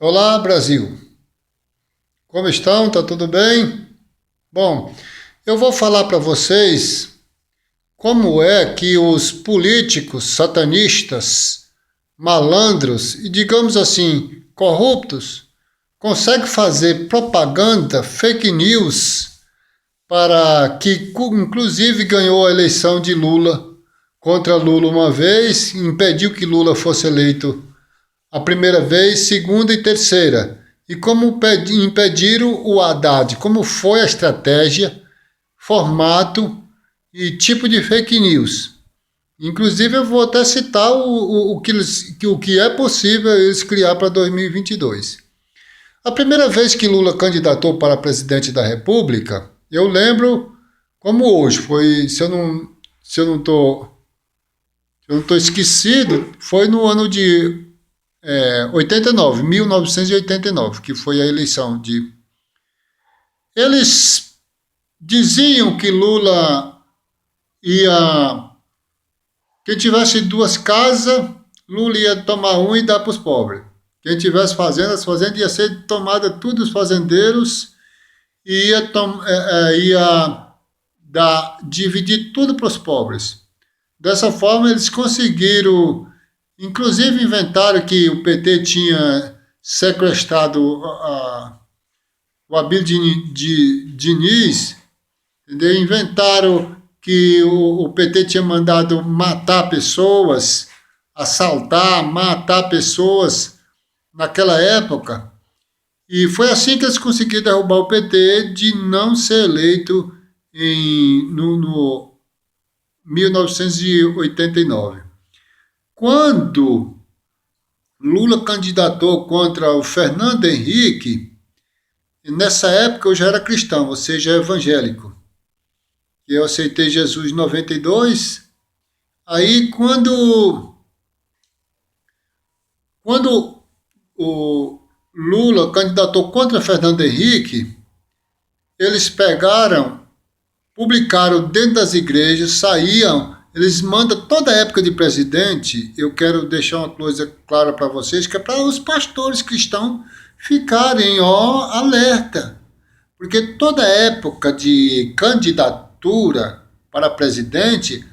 Olá, Brasil. Como estão? Tá tudo bem? Bom, eu vou falar para vocês como é que os políticos satanistas, malandros e, digamos assim, corruptos conseguem fazer propaganda, fake news, para que, inclusive, ganhou a eleição de Lula contra Lula uma vez, impediu que Lula fosse eleito a primeira vez, segunda e terceira. E como impediram o Haddad, como foi a estratégia, formato e tipo de fake news. Inclusive, eu vou até citar o que é possível eles criar para 2022. A primeira vez que Lula candidatou para presidente da República, eu lembro como hoje, foi, se eu não tô, se eu não tô esquecido, foi no ano de 89, 1989, que foi a eleição de. Eles diziam que Lula ia. Quem tivesse duas casas, Lula ia tomar um e dar para os pobres. Quem tivesse fazenda, as fazendas ia ser tomada tudo dos fazendeiros e ia dividir tudo para os pobres. Dessa forma, eles conseguiram. Inclusive, inventaram que o PT tinha sequestrado o Abílio Diniz, entendeu? Inventaram que o PT tinha mandado matar pessoas, assaltar, matar pessoas naquela época. E foi assim que eles conseguiram derrubar o PT de não ser eleito no 1989. Quando Lula candidatou contra o Fernando Henrique, nessa época eu já era cristão, ou seja, evangélico. Eu aceitei Jesus em 92. Aí quando o Lula candidatou contra Fernando Henrique, eles publicaram dentro das igrejas, saíam, eles mandam toda a época de presidente. Eu quero deixar uma coisa clara para vocês, que é para os pastores cristãos ficarem alerta. Porque toda época de candidatura para presidente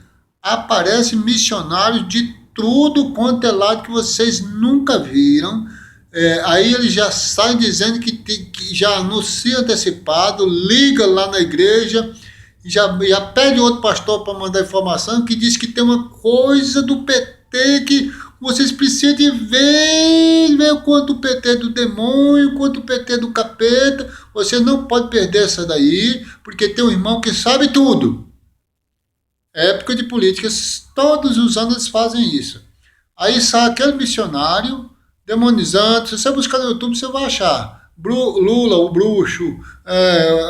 aparece missionários de tudo quanto é lado que vocês nunca viram. Aí eles já saem dizendo que já anuncia antecipado, liga lá na igreja, já pede outro pastor para mandar informação, que diz que tem uma coisa do PT que vocês precisam de ver o quanto o PT é do demônio, quanto o PT é do capeta. Você não pode perder essa daí, porque tem um irmão que sabe tudo. Época de política, todos os anos eles fazem isso. Aí sai aquele missionário demonizando. Se você buscar no YouTube, você vai achar. Lula, o bruxo,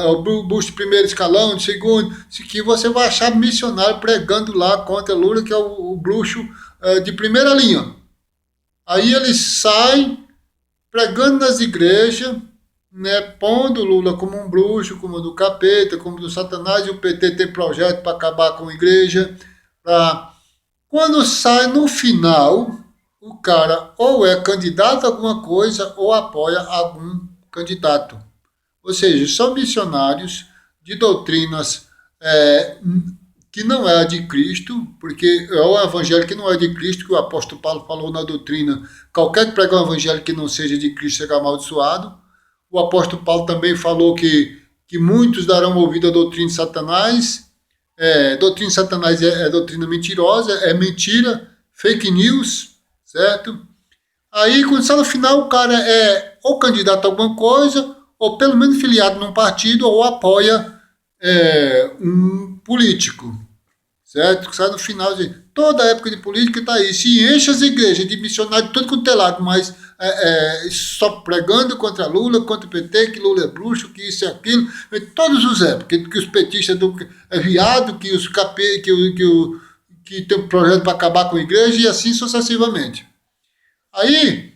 o bruxo de primeiro escalão, de segundo, que você vai achar missionário pregando lá contra Lula, que é o bruxo de primeira linha. Aí eles saem pregando nas igrejas, né, pondo Lula como um bruxo, como do capeta, como do satanás, e o PT tem projeto para acabar com a igreja. Quando sai no final, o cara ou é candidato a alguma coisa ou apoia algum candidato. Ou seja, são missionários de doutrinas que não é a de Cristo, porque é o evangelho que não é de Cristo, que o apóstolo Paulo falou na doutrina: qualquer que pregue um evangelho que não seja de Cristo será amaldiçoado. O apóstolo Paulo também falou que muitos darão ouvido à doutrina de Satanás. Doutrina de Satanás é doutrina mentirosa, é mentira, fake news, certo? Aí, quando está no final, o cara é ou candidato a alguma coisa, ou pelo menos filiado num partido, ou apoia um político, certo? Que sai no final, toda a época de política está aí. Se enche as igrejas de missionários de tudo quanto é lado, mas só pregando contra Lula, contra o PT, que Lula é bruxo, que isso e aquilo, todos os épocas, que os petistas é viado, que os capê, que tem um projeto para acabar com a igreja, e assim sucessivamente. Aí,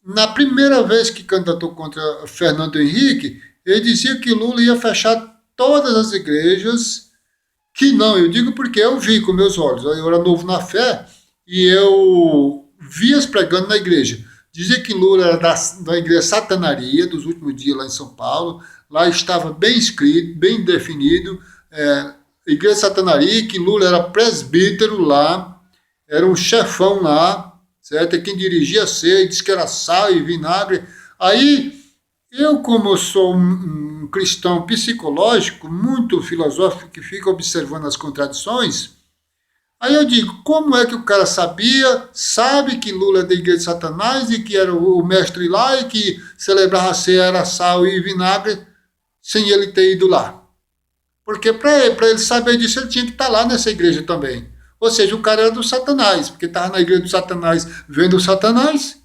na primeira vez que candidatou contra Fernando Henrique, ele dizia que Lula ia fechar todas as igrejas, que não, eu digo porque eu vi com meus olhos. Eu era novo na fé e eu vi as pregando na igreja. Dizia que Lula era da igreja Satanaria, dos últimos dias lá em São Paulo. Lá estava bem escrito, bem definido, igreja Satanaria, que Lula era presbítero lá, era um chefão lá, certo? E quem dirigia a ceia, disse que era sal e vinagre. Aí, eu, como eu sou um cristão psicológico, muito filosófico, que fica observando as contradições, aí eu digo, como é que o cara sabe que Lula é da igreja de Satanás e que era o mestre lá e que celebrar a ceia era sal e vinagre, sem ele ter ido lá? Porque para ele saber disso, ele tinha que estar lá nessa igreja também. Ou seja, o cara era do Satanás, porque estava na igreja do Satanás vendo o Satanás,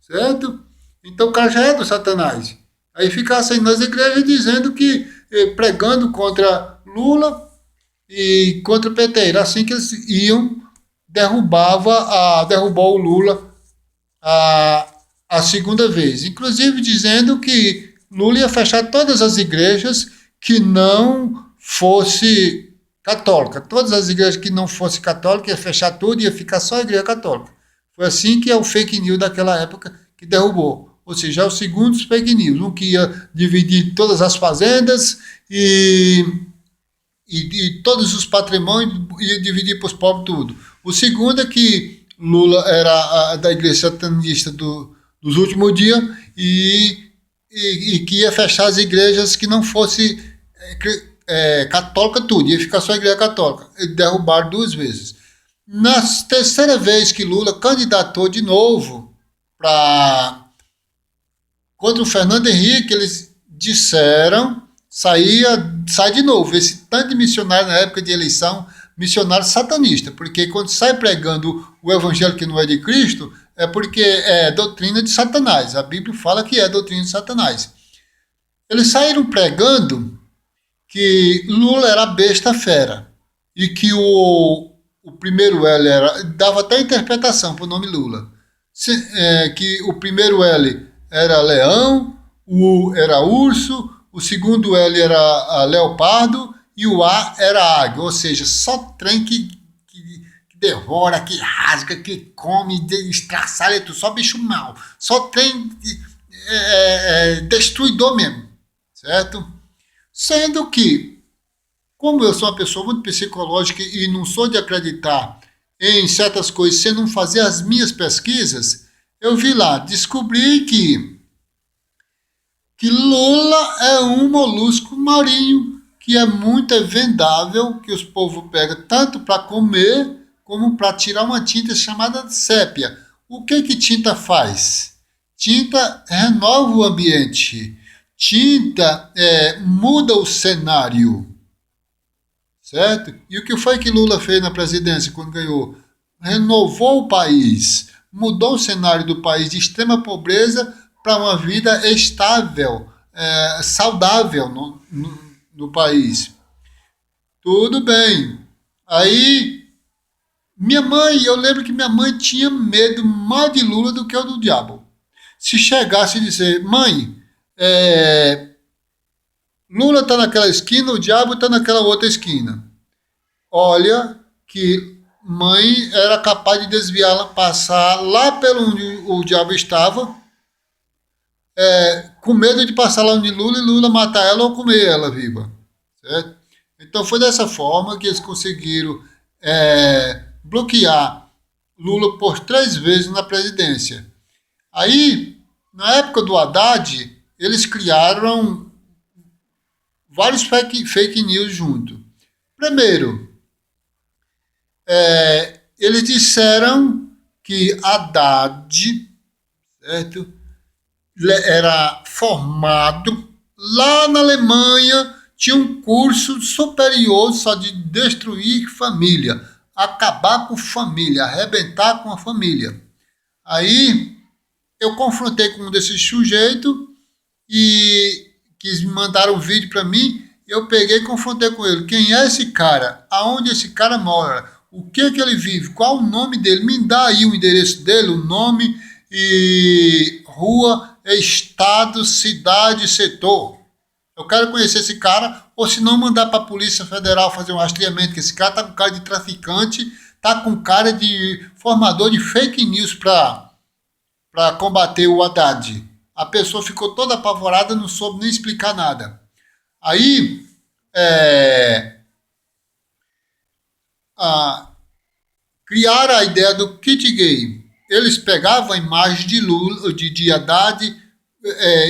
certo? Então o cara já é do Satanás. Aí ficava assim nas igrejas dizendo que, pregando contra Lula e contra o PT. Era assim que eles iam, derrubou o Lula a segunda vez. Inclusive dizendo que Lula ia fechar todas as igrejas que não fosse católica. Todas as igrejas que não fosse católica ia fechar tudo e ia ficar só a igreja católica. Foi assim que é o fake news daquela época que derrubou. Ou seja, é o segundo dos fake news. Um que ia dividir todas as fazendas e todos os patrimônios ia dividir para os pobres tudo. O segundo é que Lula era da igreja satanista dos últimos dias e que ia fechar as igrejas que não fosse católica tudo, ia ficar só a igreja católica. E derrubaram duas vezes. Na terceira vez que Lula candidatou de novo contra o Fernando Henrique, eles disseram, sai de novo, esse tanto de missionário na época de eleição, missionário satanista, porque quando sai pregando o evangelho que não é de Cristo, é porque é doutrina de Satanás. A Bíblia fala que é doutrina de Satanás. Eles saíram pregando que Lula era besta fera e que o primeiro L dava até interpretação para o nome Lula, que o primeiro L era leão, o U era urso, o segundo L era leopardo e o A era águia, ou seja, só trem que devora, que rasga, que come, estraçalha tudo, só bicho mau, só trem destruidor mesmo, certo? Sendo que, como eu sou uma pessoa muito psicológica e não sou de acreditar em certas coisas sem não fazer as minhas pesquisas, eu vi lá, descobri que Lula é um molusco marinho que é muito vendável, que os povos pegam tanto para comer como para tirar uma tinta chamada sépia. O que tinta faz? Tinta renova o ambiente. Tinta muda o cenário, certo? E o que foi que Lula fez na presidência quando ganhou? Renovou o país, mudou o cenário do país de extrema pobreza para uma vida estável, saudável no país. Tudo bem. Aí, eu lembro que minha mãe tinha medo mais de Lula do que o do diabo. Se chegasse e dizer, mãe, Lula está naquela esquina, o diabo está naquela outra esquina. Olha que mãe era capaz de desviá-la, passar lá pelo onde o diabo estava, com medo de passar lá onde Lula e Lula matar ela ou comer ela viva. Certo? Então foi dessa forma que eles conseguiram bloquear Lula por 3 vezes na presidência. Aí, na época do Haddad, eles criaram vários fake news junto. Primeiro, eles disseram que Haddad, certo, era formado lá na Alemanha, tinha um curso superior só de destruir família, acabar com família, arrebentar com a família. Aí eu confrontei com um desses sujeitos e que mandaram um vídeo para mim, eu peguei e confrontei com ele. Quem é esse cara? Aonde esse cara mora? O que ele vive? Qual o nome dele? Me dá aí o endereço dele, o nome e rua, estado, cidade, setor. Eu quero conhecer esse cara, ou se não mandar para a Polícia Federal fazer um rastreamento, que esse cara tá com cara de traficante, tá com cara de formador de fake news para para combater o Haddad. A pessoa ficou toda apavorada, não soube nem explicar nada. Aí, a, criaram a ideia do kit gay. Eles pegavam a imagem de Lula, de Haddad,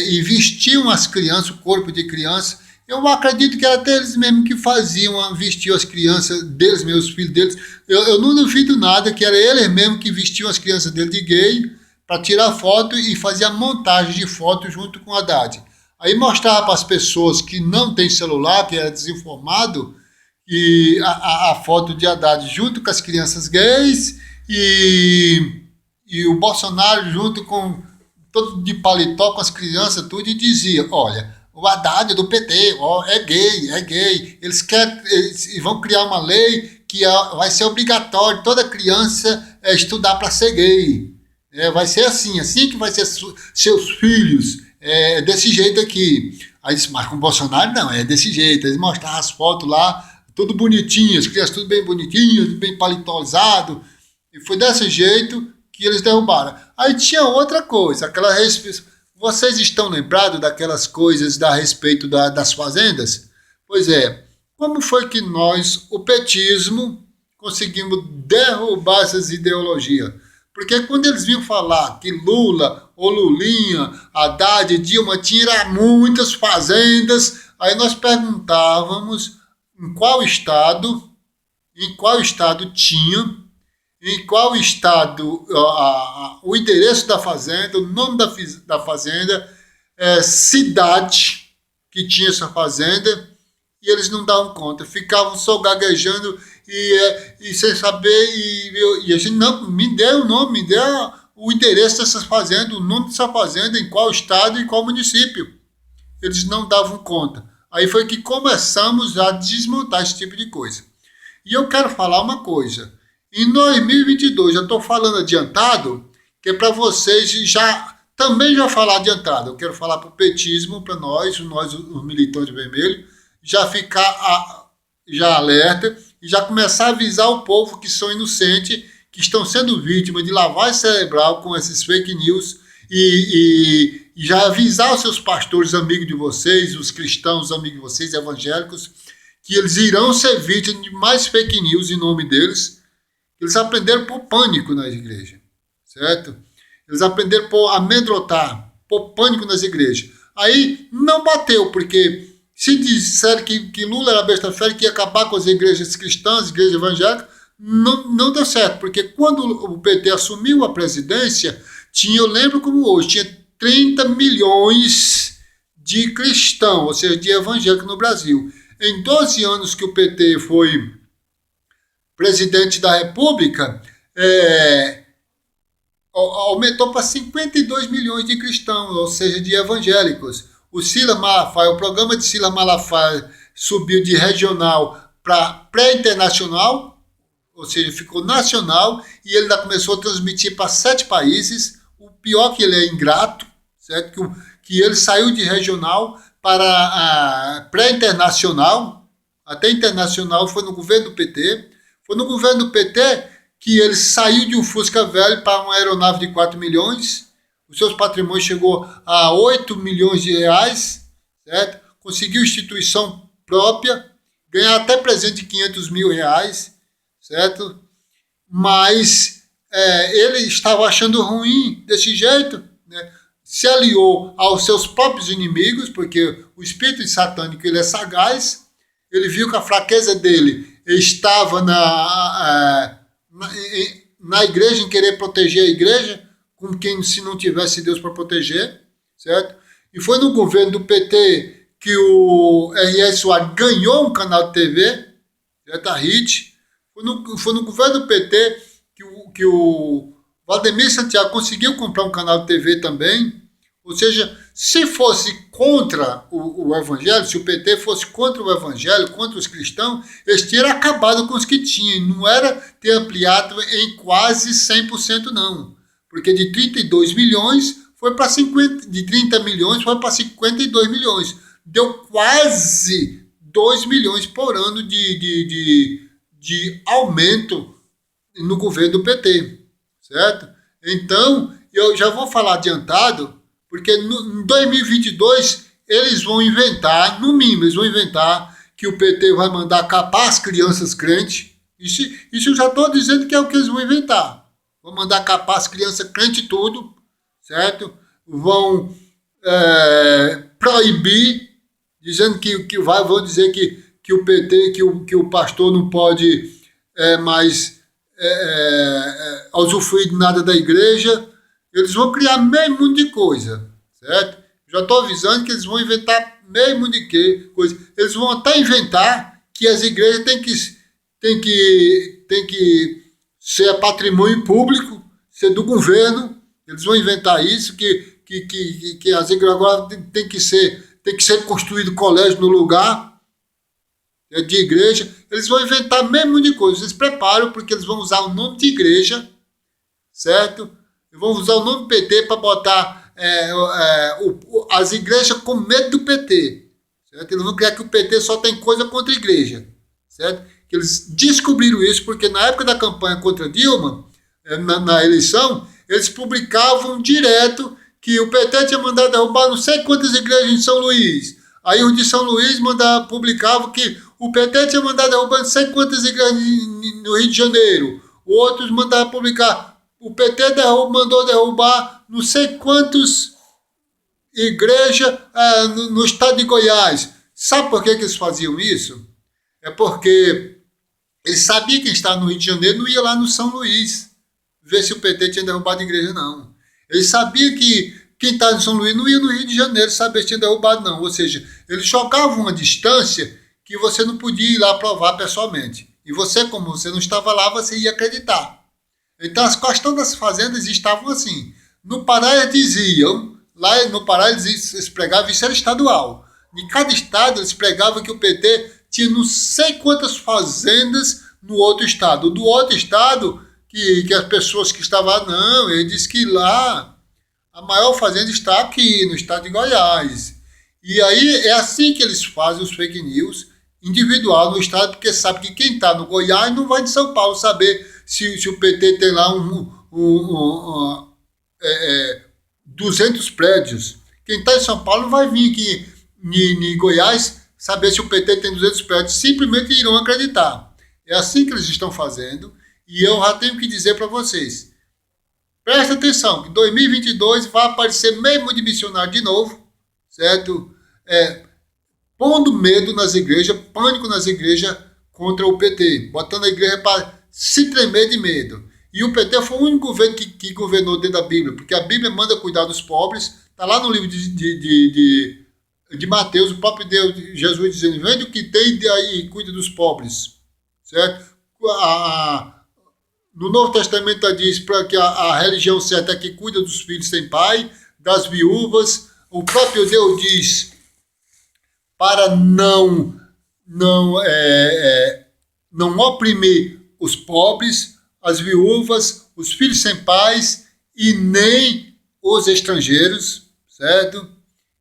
e vestiam as crianças, o corpo de criança. Eu acredito que era até eles mesmos que faziam, vestiam as crianças deles, meus filhos deles. Eu não duvido nada que era eles mesmos que vestiam as crianças dele de gay para tirar foto e fazer a montagem de foto junto com o Haddad. Aí mostrava para as pessoas que não tem celular, que era desinformado, e a foto de Haddad junto com as crianças gays e o Bolsonaro junto com todo de paletó com as crianças tudo e dizia, olha, o Haddad é do PT, ó, é gay, eles vão criar uma lei que vai ser obrigatório toda criança estudar para ser gay, vai ser assim que vai ser seus filhos, desse jeito aqui. Aí disse, mas com o Bolsonaro não, é desse jeito, eles mostraram as fotos lá, tudo bonitinho, as crianças tudo bem bonitinhas, bem palitosado, e foi desse jeito que eles derrubaram. Aí tinha outra coisa, vocês estão lembrados daquelas coisas a respeito das fazendas? Pois é, como foi que nós, o petismo, conseguimos derrubar essas ideologias? Porque quando eles vinham falar que Lula, ou Lulinha, Haddad, Dilma tinha muitas fazendas, aí nós perguntávamos em qual estado tinha, em qual estado o endereço da fazenda, o nome da fazenda, cidade que tinha essa fazenda, e eles não davam conta, ficavam só gaguejando e sem saber, e a gente não, me dê o nome, me dê o endereço dessa fazenda, o nome dessa fazenda, em qual estado e qual município. Eles não davam conta. Aí foi que começamos a desmontar esse tipo de coisa. E eu quero falar uma coisa. Em 2022, já estou falando adiantado, que é para vocês também já falar adiantado. Eu quero falar para o petismo, para nós os militantes vermelhos, já ficar já alerta e já começar a avisar o povo que são inocentes, que estão sendo vítimas de lavagem cerebral com esses fake news e já avisar os seus pastores amigos de vocês, os cristãos amigos de vocês, evangélicos, que eles irão ser vítimas de mais fake news em nome deles. Eles aprenderam por pânico nas igrejas, certo? Eles aprenderam por amedrontar, por pânico nas igrejas. Aí não bateu, porque se disseram que Lula era besta-fera, que ia acabar com as igrejas cristãs, igrejas evangélicas, não deu certo, porque quando o PT assumiu a presidência, eu lembro como hoje, tinha 30 milhões de cristãos, ou seja, de evangélicos no Brasil. Em 12 anos que o PT foi presidente da República, aumentou para 52 milhões de cristãos, ou seja, de evangélicos. O programa de Silas Malafaia subiu de regional para pré-internacional, ou seja, ficou nacional, e ele ainda começou a transmitir para 7 países. O pior que ele é ingrato, certo? Que ele saiu de regional para a pré-internacional, até internacional foi no governo do PT. Foi no governo do PT que ele saiu de um Fusca velho para uma aeronave de 4 milhões, os seus patrimônios chegou a 8 milhões de reais, certo? Conseguiu instituição própria, ganhar até presente de 500 mil reais, certo? Mas ele estava achando ruim desse jeito, né? Se aliou aos seus próprios inimigos, porque o espírito satânico ele é sagaz, ele viu que a fraqueza dele estava na igreja, em querer proteger a igreja, como quem se não tivesse Deus para proteger, certo? E foi no governo do PT que o R.S. Soares ganhou um canal de TV, certo? A RIT. Foi no governo do PT que o Valdemir Santiago conseguiu comprar um canal de TV também. Ou seja, se fosse contra o evangelho, se o PT fosse contra o evangelho, contra os cristãos, eles teriam acabado com os que tinham. Não era ter ampliado em quase 100% não. Porque de 32 milhões foi para 50, de 30 milhões foi para 52 milhões. Deu quase 2 milhões por ano de aumento no governo do PT, certo? Então, eu já vou falar adiantado, porque em 2022 eles vão inventar, no mínimo, eles vão inventar que o PT vai mandar capar as crianças crentes. Isso eu já estou dizendo que é o que eles vão inventar. Vão mandar capar as crianças crentes tudo, certo? Vão proibir, dizendo vão dizer que o PT, que o pastor não pode mais usufruir de nada da igreja. Eles vão criar meio mundo de coisa, certo? Já estou avisando que eles vão inventar meio mundo de coisa. Eles vão até inventar que as igrejas têm que ser patrimônio público, ser do governo. Eles vão inventar isso, que as igrejas agora tem que ser construído colégio no lugar de igreja. Eles vão inventar mesmo de coisa. Vocês preparam, porque eles vão usar o nome de igreja, certo? E vão usar o nome PT para botar as igrejas com medo do PT, certo? Eles vão criar que o PT só tem coisa contra a igreja, certo? Que eles descobriram isso porque na época da campanha contra Dilma, na eleição, eles publicavam direto que o PT tinha mandado derrubar não sei quantas igrejas em São Luís. Aí o de São Luís publicava que o PT tinha mandado derrubar não sei quantas igrejas no Rio de Janeiro. Outros mandavam publicar, o PT mandou derrubar não sei quantas igrejas no estado de Goiás. Sabe por que eles faziam isso? É porque eles sabiam que quem estava no Rio de Janeiro não ia lá no São Luís ver se o PT tinha derrubado a igreja, não. Eles sabiam que quem estava em São Luís não ia no Rio de Janeiro saber se tinha derrubado, não. Ou seja, eles jogavam uma distância que você não podia ir lá provar pessoalmente. E você, como você não estava lá, você ia acreditar. Então, as questões das fazendas estavam assim. No Pará, eles diziam, lá no Pará, eles pregavam, isso era estadual. Em cada estado, eles pregavam que o PT tinha não sei quantas fazendas no outro estado. Do outro estado, que as pessoas que estavam lá, não, ele disse que lá a maior fazenda está aqui, no estado de Goiás. E aí é assim que eles fazem os fake news individual no estado, porque sabe que quem está no Goiás não vai de São Paulo saber se o PT tem lá 200 prédios. Quem está em São Paulo não vai vir aqui em Goiás saber se o PT tem 200 prédios, simplesmente irão acreditar. É assim que eles estão fazendo, e eu já tenho que dizer para vocês, presta atenção, que em 2022 vai aparecer mesmo de missionário de novo, certo? Pondo medo nas igrejas, pânico nas igrejas contra o PT, botando a igreja para se tremer de medo. E o PT foi o único governo que governou dentro da Bíblia, porque a Bíblia manda cuidar dos pobres, está lá no livro de Mateus, o próprio Deus, Jesus dizendo, vende o que tem e cuida dos pobres, certo? No Novo Testamento diz para que a religião certa é que cuida dos filhos sem pai, das viúvas. O próprio Deus diz para não oprimir os pobres, as viúvas, os filhos sem pais e nem os estrangeiros, certo?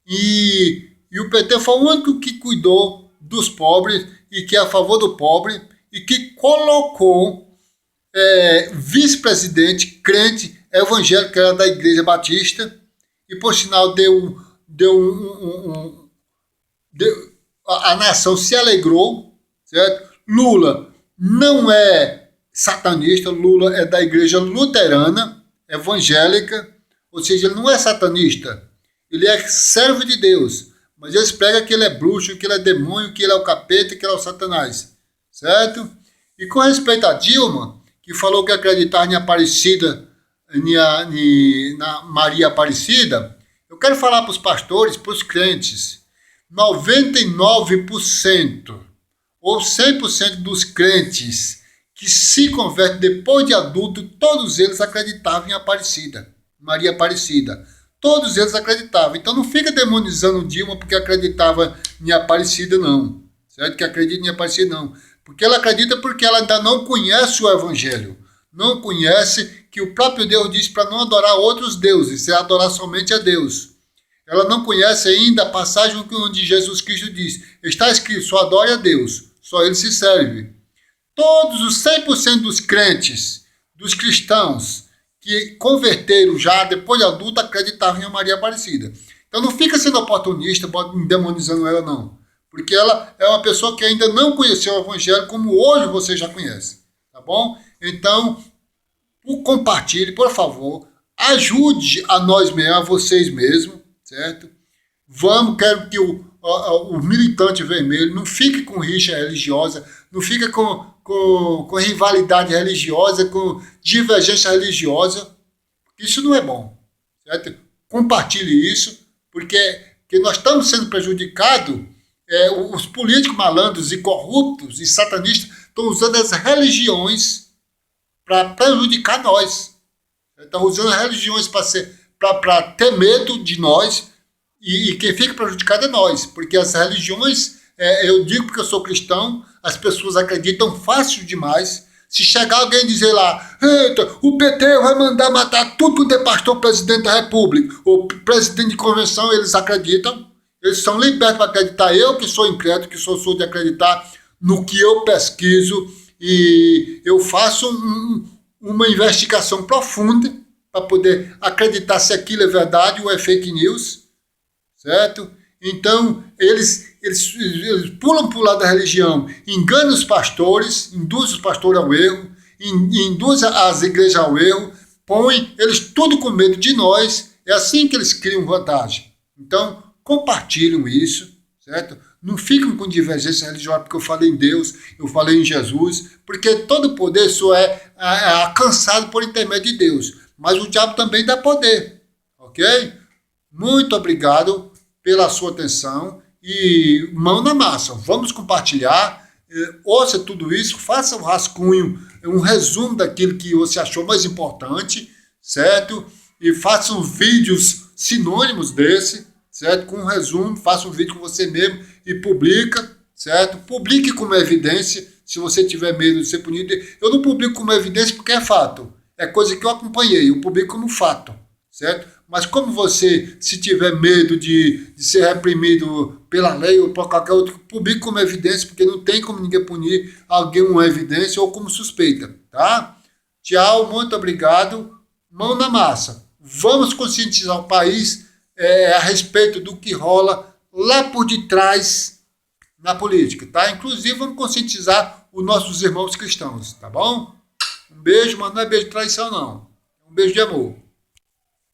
E o PT foi o único que cuidou dos pobres e que é a favor do pobre e que colocou vice-presidente, crente, evangélico, que era da Igreja Batista, e por sinal a nação se alegrou, certo? Lula não é satanista, Lula é da Igreja Luterana, evangélica, ou seja, ele não é satanista, ele é servo de Deus, mas eles pregam que ele é bruxo, que ele é demônio, que ele é o capeta, que ele é o satanás, certo? E com respeito a Dilma, que falou que acreditava em Aparecida, na Maria Aparecida, eu quero falar para os pastores, para os crentes, 99% ou 100% dos crentes que se convertem depois de adulto, todos eles acreditavam em Aparecida, Maria Aparecida. Todos eles acreditavam. Então não fica demonizando Dilma porque acreditava em Aparecida, não. Certo? Que acredita em Aparecida, não. Porque ela acredita porque ela ainda não conhece o Evangelho. Não conhece que o próprio Deus diz para não adorar outros deuses, é adorar somente a Deus. Ela não conhece ainda a passagem onde Jesus Cristo diz, está escrito, só adore a Deus, só Ele se serve. Todos os 100% dos crentes, dos cristãos, que converteram já, depois de adulta, acreditavam em Maria Aparecida. Então não fica sendo oportunista, demonizando ela, não. Porque ela é uma pessoa que ainda não conheceu o Evangelho como hoje você já conhece. Tá bom? Então, compartilhe, por favor. Ajude a nós mesmos, a vocês mesmos, certo? Quero que o militante vermelho não fique com rixa religiosa, não fique com rivalidade religiosa, com divergência religiosa. Isso não é bom, certo? Compartilhe isso, porque nós estamos sendo prejudicados. Os políticos malandros e corruptos e satanistas estão usando as religiões para prejudicar nós. Estão usando as religiões para ter medo de nós, e quem fica prejudicado é nós, porque as religiões, eu digo porque eu sou cristão, as pessoas acreditam fácil demais. Se chegar alguém e dizer lá, eita, o PT vai mandar matar tudo quanto é pastor, presidente da república, ou presidente de convenção, eles acreditam, eles são libertos para acreditar. Eu que sou incrédulo, que sou surdo de acreditar no que eu pesquiso, e eu faço uma investigação profunda para poder acreditar se aquilo é verdade ou é fake news, certo? Então, eles pulam para o lado da religião, enganam os pastores, induzem os pastores ao erro, induzem as igrejas ao erro, põem eles tudo com medo de nós. É assim que eles criam vantagem. Então, compartilham isso, certo? Não ficam com divergência religiosa, porque eu falei em Deus, eu falei em Jesus, porque todo poder só é alcançado por intermédio de Deus. Mas o diabo também dá poder, ok? Muito obrigado pela sua atenção e mão na massa. Vamos compartilhar, ouça tudo isso, faça um rascunho, um resumo daquilo que você achou mais importante, certo? E faça vídeos sinônimos desse, certo? Com um resumo, faça um vídeo com você mesmo e publica, certo? Publique como evidência, se você tiver medo de ser punido. Eu não publico como evidência porque é fato, é coisa que eu acompanhei, eu publico como fato, certo? Mas como você, se tiver medo de ser reprimido pela lei ou por qualquer outro, publique como evidência, porque não tem como ninguém punir alguém com evidência ou como suspeita, tá? Tchau, muito obrigado, mão na massa. Vamos conscientizar o país a respeito do que rola lá por detrás na política, tá? Inclusive, vamos conscientizar os nossos irmãos cristãos, tá bom? Um beijo, mas não é beijo de traição, não. Um beijo de amor.